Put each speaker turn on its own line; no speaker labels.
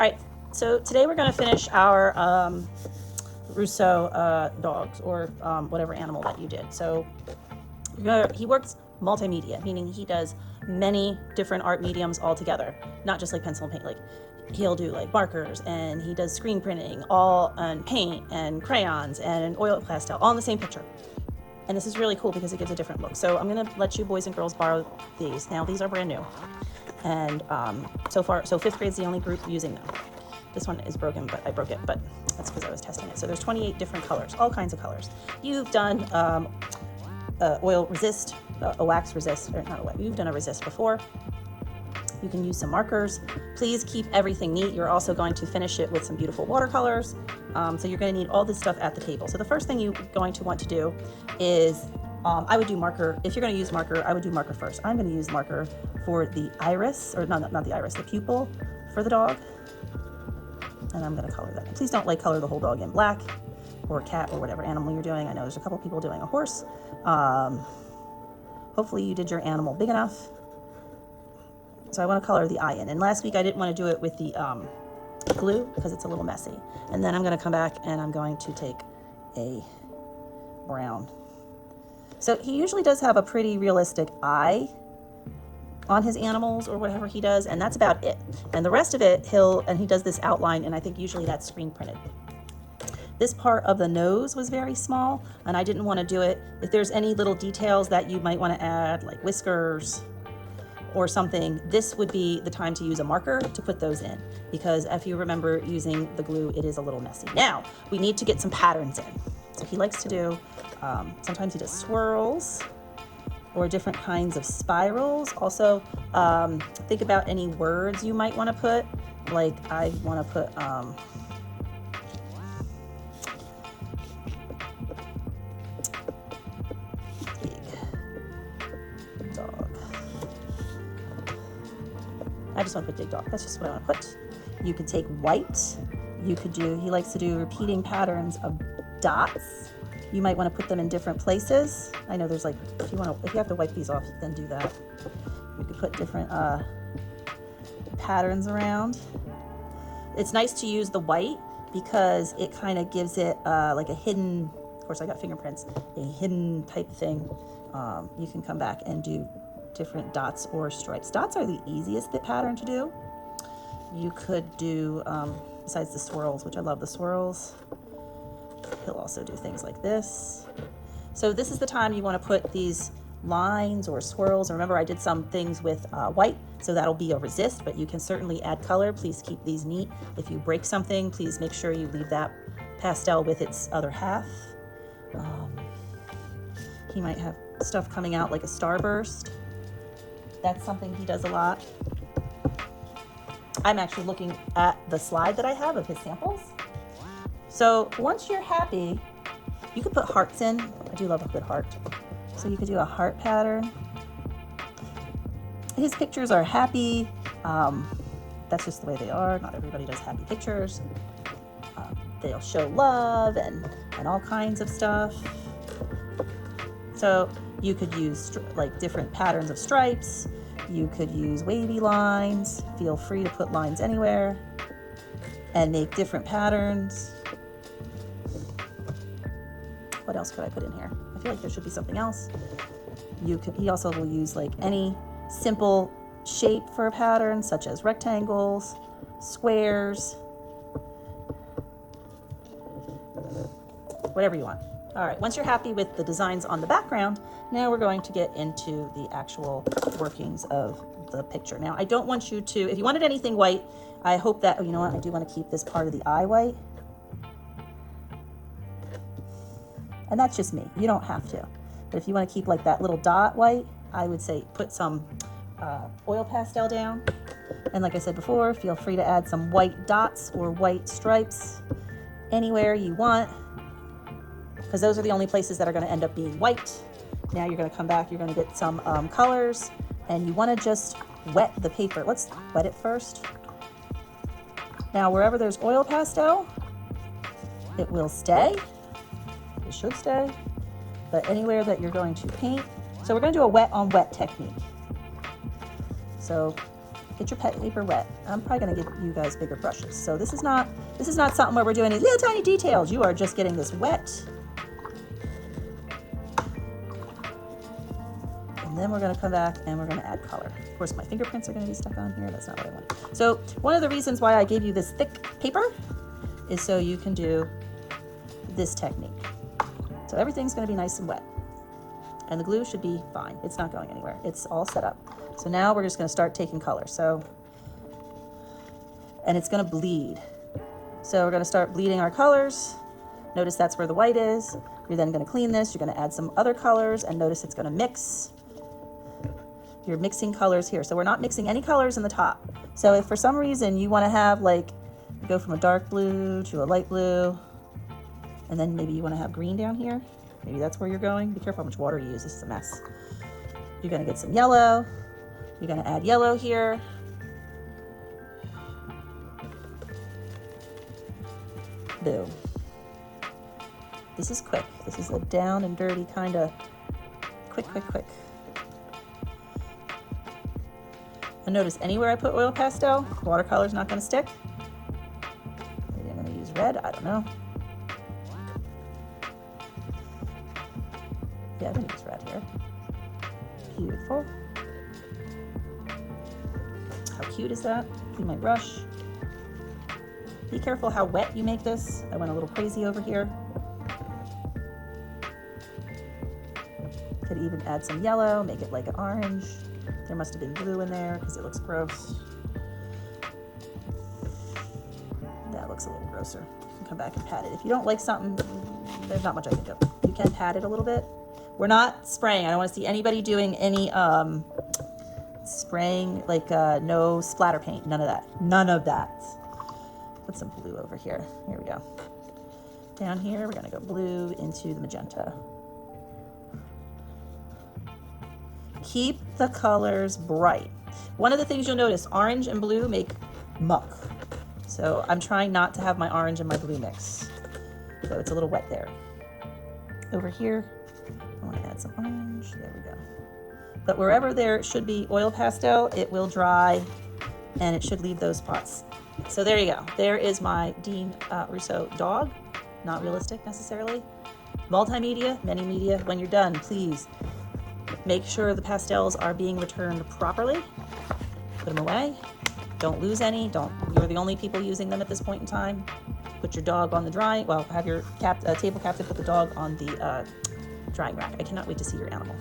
right, so today we're going to finish our Russo dogs, or whatever animal that you did. So he works multimedia, meaning he does many different art mediums all together, not just like pencil and paint. Like he'll do like markers, and he does screen printing, all on paint and crayons and oil pastel, all in the same picture. And this is really cool because it gives a different look. So I'm going to let you boys and girls borrow these. Now these are brand new, and so 5th grade's the only group using them. This one is broken, but I broke it, but that's because I was testing it. So there's 28 different colors, all kinds of colors. You've done oil resist, a wax resist, or not a wax, you've done a resist before. You can use some markers. Please keep everything neat. You're also going to finish it with some beautiful watercolors. So you're going to need all this stuff at the table. So the first thing you're going to want to do is, I would do marker. If you're going to use marker, I would do marker first. I'm going to use marker for the iris, or not the iris, the pupil for the dog. And I'm going to color that in. Please don't color the whole dog in black, or cat, or whatever animal you're doing. I know there's a couple people doing a horse. Hopefully you did your animal big enough. So I want to color the eye in. And last week I didn't want to do it with the glue because it's a little messy. And then I'm going to come back and I'm going to take a brown. So he usually does have a pretty realistic eye on his animals or whatever he does, and that's about it. And the rest of it, he does this outline, and I think usually that's screen printed. This part of the nose was very small, and I didn't want to do it. If there's any little details that you might want to add, like whiskers or something, this would be the time to use a marker to put those in, because if you remember using the glue, it is a little messy. Now, we need to get some patterns in. So he likes to do, sometimes he does swirls, or different kinds of spirals. Also, think about any words you might want to put. Like I want to put big dog. I just want to put big dog. That's just what I want to put. You could take white. You could do, he likes to do repeating patterns of dots. You might want to put them in different places. I know there's if you have to wipe these off, then do that. You could put different patterns around. It's nice to use the white because it kind of gives it like a hidden, of course I got fingerprints, a hidden type thing. You can come back and do different dots or stripes. Dots are the easiest pattern to do. You could do, besides the swirls, which I love the swirls, he'll also do things like this. So this is the time you want to put these lines or swirls. And remember, I did some things with white, so that'll be a resist, but you can certainly add color. Please keep these neat. If you break something, please make sure you leave that pastel with its other half. He might have stuff coming out like a starburst. That's something he does a lot. I'm actually looking at the slide that I have of his samples. So once you're happy, you could put hearts in. I do love a good heart. So you could do a heart pattern. His pictures are happy. That's just the way they are. Not everybody does happy pictures. They'll show love and all kinds of stuff. So you could use different patterns of stripes. You could use wavy lines. Feel free to put lines anywhere and make different patterns. What else could I put in here? I feel like there should be something else. He also will use any simple shape for a pattern, such as rectangles, squares, whatever you want. All right, once you're happy with the designs on the background, now we're going to get into the actual workings of the picture. Now, I don't want you to, if you wanted anything white, I hope that, you know what, I do want to keep this part of the eye white. And that's just me. You don't have to. But if you want to keep that little dot white, I would say put some oil pastel down. And like I said before, feel free to add some white dots or white stripes anywhere you want, because those are the only places that are going to end up being white. Now you're going to come back, you're going to get some colors, and you want to just wet the paper. Let's wet it first. Now, wherever there's oil pastel, it will stay. It should stay. But anywhere that you're going to paint, so we're going to do a wet on wet technique. So Get your paper wet. I'm probably gonna give you guys bigger brushes. So this is not something where we're doing these little tiny details. You are just getting this wet. And then we're gonna come back and we're gonna add color. Of course, my fingerprints are gonna be stuck on here. That's not what I want. So one of the reasons why I gave you this thick paper is so you can do this technique. So everything's gonna be nice and wet. And the glue should be fine. It's not going anywhere. It's all set up. So now we're just gonna start taking color. And it's gonna bleed. So we're gonna start bleeding our colors. Notice that's where the white is. You're then gonna clean this. You're gonna add some other colors and notice it's gonna mix. You're mixing colors here. So we're not mixing any colors in the top. So if for some reason you wanna have go from a dark blue to a light blue, and then maybe you wanna have green down here, maybe that's where you're going. Be careful how much water you use, this is a mess. You're gonna get some yellow. You're gonna add yellow here. Boom. This is quick. This is a down and dirty kind of quick. And notice anywhere I put oil pastel, watercolor's not gonna stick. Maybe I'm gonna use red, I don't know. Yeah, I'm gonna use red here. Beautiful. How cute is that? Clean my brush. Be careful how wet you make this. I went a little crazy over here. Could even add some yellow, make it like an orange. There must have been blue in there because it looks gross. That looks a little grosser. You can come back and pat it. If you don't like something, there's not much I can do. You can pat it a little bit. We're not spraying. I don't want to see anybody doing any spraying, no splatter paint. None of that. None of that. Put some blue over here. Here we go. Down here, we're going to go blue into the magenta. Keep the colors bright. One of the things you'll notice, orange and blue make muck. So I'm trying not to have my orange and my blue mix. So it's a little wet there. Over here, I want to add some orange. There we go. But wherever there should be oil pastel, it will dry and it should leave those spots. So there you go. There is my Dean Russo dog. Not realistic necessarily. Multimedia, many media. When you're done, please make sure the pastels are being returned properly. Put them away. Don't lose any. You're the only people using them at this point in time. Put your dog on the drying. Well, have your table captain put the dog on the drying rack. I cannot wait to see your animal.